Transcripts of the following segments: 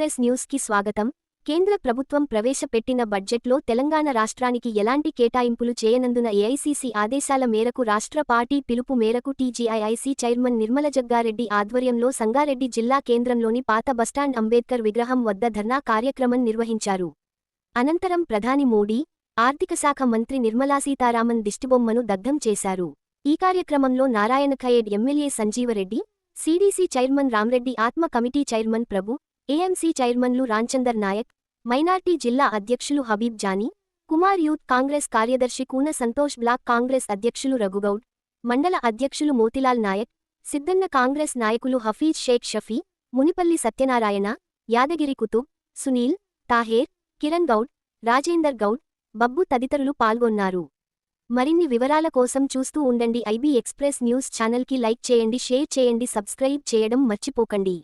Express న్యూస్‌కి స్వాగతం. కేంద్ర ప్రభుత్వం ప్రవేశపెట్టిన బడ్జెట్లో తెలంగాణ రాష్ట్రానికి ఎలాంటి కేటాయింపులు చేయనందున ఏఐసీసీ ఆదేశాల మేరకు రాష్ట్ర పార్టీ పిలుపు మేరకు టీజీఐఐసీ చైర్మన్ నిర్మల జగ్గారెడ్డి ఆధ్వర్యంలో సంగారెడ్డి జిల్లా కేంద్రంలోని పాత బస్టాండ్ అంబేద్కర్ విగ్రహం వద్ద ధర్నా కార్యక్రమం నిర్వహించారు. అనంతరం ప్రధాని మోడీ, ఆర్థిక శాఖ మంత్రి నిర్మలా సీతారామన్ దిష్టిబొమ్మను దగ్ధం చేశారు. ఈ కార్యక్రమంలో Narayankhed MLA Sanjeeva Reddy, CDC chairman Ram Reddy, ఆత్మ కమిటీ చైర్మన్ ప్రభు, ఏఎంసీ చైర్మన్లు రాంచందర్ నాయక్, మైనార్టీ జిల్లా అధ్యక్షులు హబీబ్ జానీ కుమార్, యూత్ కాంగ్రెస్ కార్యదర్శి కూన సంతోష్, బ్లాక్ కాంగ్రెస్ అధ్యక్షులు రఘుగౌడ్, మండల అధ్యక్షులు మోతిలాల్ నాయక్, సిద్దన్న కాంగ్రెస్ నాయకులు హఫీజ్ షేక్ షఫీ, మునిపల్లి సత్యనారాయణ, యాదగిరి కుతుబ్, సునీల్, తాహేర్, కిరణ్ గౌడ్, రాజేందర్ గౌడ్, బబ్బు తదితరులు పాల్గొన్నారు. మరిన్ని వివరాల కోసం చూస్తూ ఉండండి ఐబీ ఎక్స్‌ప్రెస్ న్యూస్ ఛానల్కి. లైక్ చేయండి, షేర్ చేయండి, సబ్స్క్రైబ్ చేయడం మర్చిపోకండి.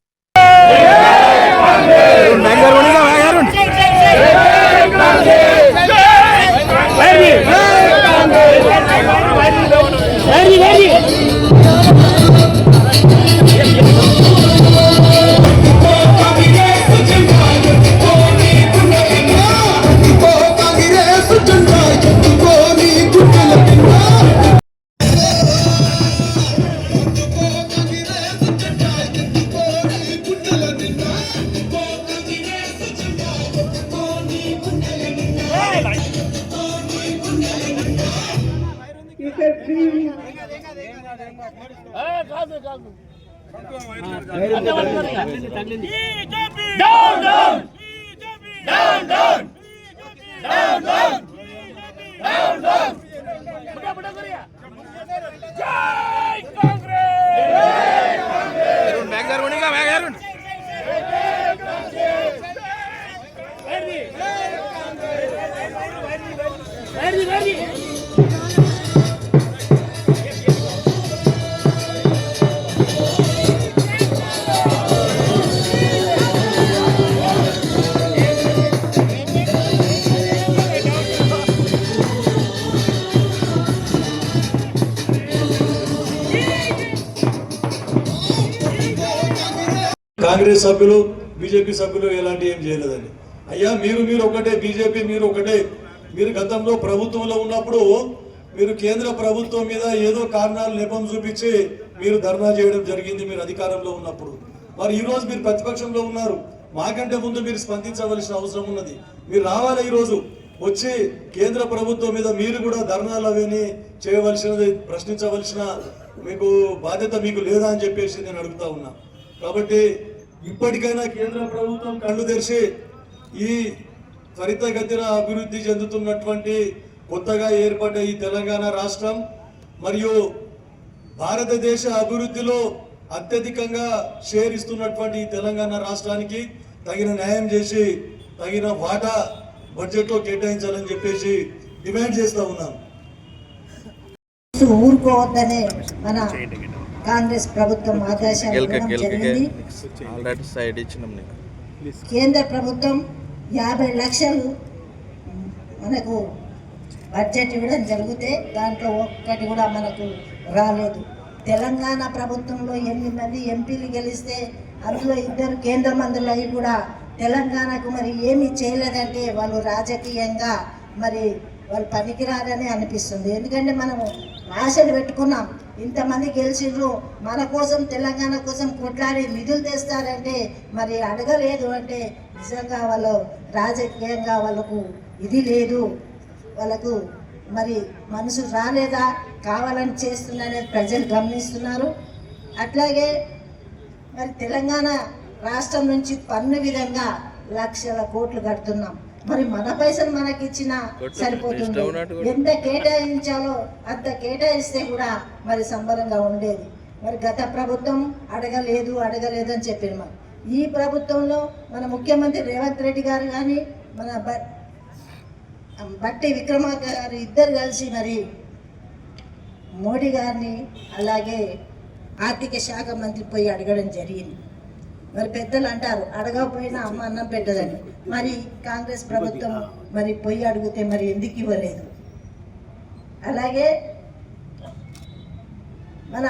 కాంగ్రెస్ సభ్యులు, బీజేపీ సభ్యులు ఎలాంటి ఏం చేయలేదండి. అయ్యా మీరు ఒకటే, బీజేపీ మీరు ఒకటే. మీరు గతంలో ప్రభుత్వంలో ఉన్నప్పుడు మీరు కేంద్ర ప్రభుత్వం మీద ఏదో కారణాలు నెపం చూపించి మీరు ధర్నా చేయడం జరిగింది మీరు అధికారంలో ఉన్నప్పుడు. మరి ఈ రోజు మీరు ప్రతిపక్షంలో ఉన్నారు. మాకంటే ముందు మీరు స్పందించవలసిన అవసరం ఉన్నది. మీరు రావాలి, ఈరోజు వచ్చి కేంద్ర ప్రభుత్వం మీద మీరు కూడా ధర్నాలు అవన్నీ చేయవలసినది, ప్రశ్నించవలసిన మీకు బాధ్యత మీకు లేదా అని చెప్పేసి నేను అడుగుతా ఉన్నా. కాబట్టి ఇప్పటికైనా కేంద్ర ప్రభుత్వం కళ్ళు తెరిచి ఈ త్వరితగతిన అభివృద్ధి చెందుతున్నటువంటి కొత్తగా ఏర్పడ్డ ఈ తెలంగాణ రాష్ట్రం మరియు భారతదేశ అభివృద్ధిలో అత్యధికంగా షేర్ ఇస్తున్నటువంటి ఈ తెలంగాణ రాష్ట్రానికి తగిన న్యాయం చేసి తగిన వాటా బడ్జెట్లో కేటాయించాలని చెప్పేసి డిమాండ్ చేస్తూ ఉన్నాం. ఊరుకోవద్దనే మన కాంగ్రెస్ ప్రభుత్వం ఆదేశాలు జరిగింది. కేంద్ర ప్రభుత్వం 50 లక్షలు మనకు బడ్జెట్ ఇవ్వడం జరిగితే దాంట్లో ఒక్కటి కూడా మనకు రాలేదు. తెలంగాణ ప్రభుత్వంలో 8 మంది ఎంపీలు గెలిస్తే అందులో 2 కేంద్ర మంత్రులు అయి కూడా తెలంగాణకు మరి ఏమీ చేయలేదంటే వాళ్ళు రాజకీయంగా మరి వాళ్ళు పనికిరాదని అనిపిస్తుంది. ఎందుకంటే మనము ఆశలు పెట్టుకున్నాం, ఇంతమంది గెలిచిండ్రు, మన కోసం తెలంగాణ కోసం కొట్లాడి నిధులు తెస్తారంటే మరి అడగలేదు అంటే నిజంగా వాళ్ళు రాజకీయంగా వాళ్ళకు ఇది లేదు, వాళ్ళకు మరి మనసు రాలేదా, కావాలని చేస్తుందనేది ప్రజలు గమనిస్తున్నారు. అట్లాగే మరి తెలంగాణ రాష్ట్రం నుంచి పన్ను విధంగా లక్షల కోట్లు కడుతున్నాం. మరి మన పైసలు మనకి ఇచ్చినా సరిపోతుంది. ఎంత కేటాయించాలో అంత కేటాయిస్తే కూడా మరి సంబరంగా ఉండేది. మరి గత ప్రభుత్వం అడగలేదు అని చెప్పారు. మరి ఈ ప్రభుత్వంలో మన ముఖ్యమంత్రి రేవంత్ రెడ్డి గారు కానీ మన బట్టి విక్రమార్క గారు ఇద్దరు కలిసి మరి మోడీ గారిని అలాగే ఆర్థిక శాఖ మంత్రి పోయి అడగడం జరిగింది. మరి పెద్దలు అంటారు అడగకపోయినా అమ్మ అన్నం పెట్టదని. మరి కాంగ్రెస్ ప్రభుత్వం మరి పొయ్యి అడిగితే మరి ఎందుకు ఇవ్వలేదు? అలాగే మన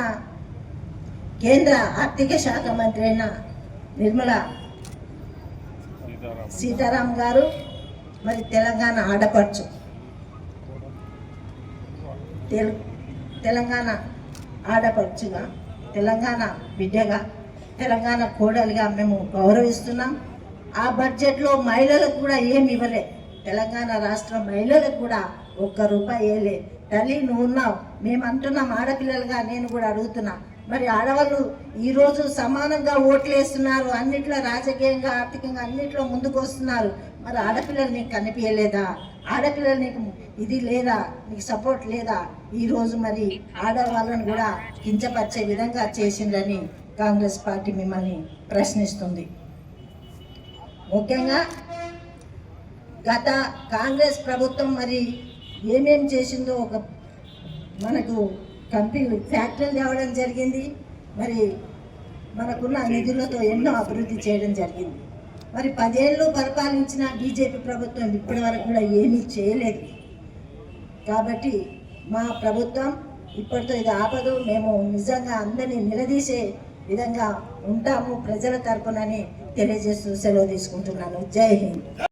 కేంద్ర ఆర్థిక శాఖ మంత్రి అయిన నిర్మలా సీతారాం గారు మరి తెలంగాణ ఆడపడుచు, తెలంగాణ ఆడపడుచుగా, తెలంగాణ బిడ్డగా, తెలంగాణ కోడలిగా మేము గౌరవిస్తున్నాం. ఆ బడ్జెట్లో మహిళలకు కూడా ఏమి ఇవ్వలే. తెలంగాణ రాష్ట్ర మహిళలకు కూడా ఒక్క రూపాయి వేయలే. తల్లి నువ్వు ఉన్నావు, మేము అంటున్నాం ఆడపిల్లలుగా. నేను కూడా అడుగుతున్నా, మరి ఆడవాళ్ళు ఈరోజు సమానంగా ఓట్లు వేస్తున్నారు, అన్నిట్లో రాజకీయంగా ఆర్థికంగా అన్నిట్లో ముందుకు వస్తున్నారు. మరి ఆడపిల్లలు నీకు కనిపించలేదా? ఆడపిల్లలు నీకు ఇది లేదా? నీకు సపోర్ట్ లేదా? ఈరోజు మరి ఆడవాళ్ళను కూడా కించపరిచే విధంగా చేసిందని కాంగ్రెస్ పార్టీ మిమ్మల్ని ప్రశ్నిస్తుంది. ముఖ్యంగా గత కాంగ్రెస్ ప్రభుత్వం మరి ఏమేం చేసిందో ఒక మనకు కంపెనీలు ఫ్యాక్టరీలు తేవడం జరిగింది. మరి మనకున్న నిధులతో ఎన్నో అభివృద్ధి చేయడం జరిగింది. మరి 10 ఏళ్ళు పరిపాలించిన బీజేపీ ప్రభుత్వం ఇప్పటి వరకు కూడా ఏమీ చేయలేదు. కాబట్టి మా ప్రభుత్వం ఇప్పటితో ఇది ఆపదు. మేము నిజంగా అందరినీ నిలదీసే విధంగా ఉంటాము ప్రజల తరపునని తెలియజేస్తూ సెలవు తీసుకుంటున్నాను. జై హింద్.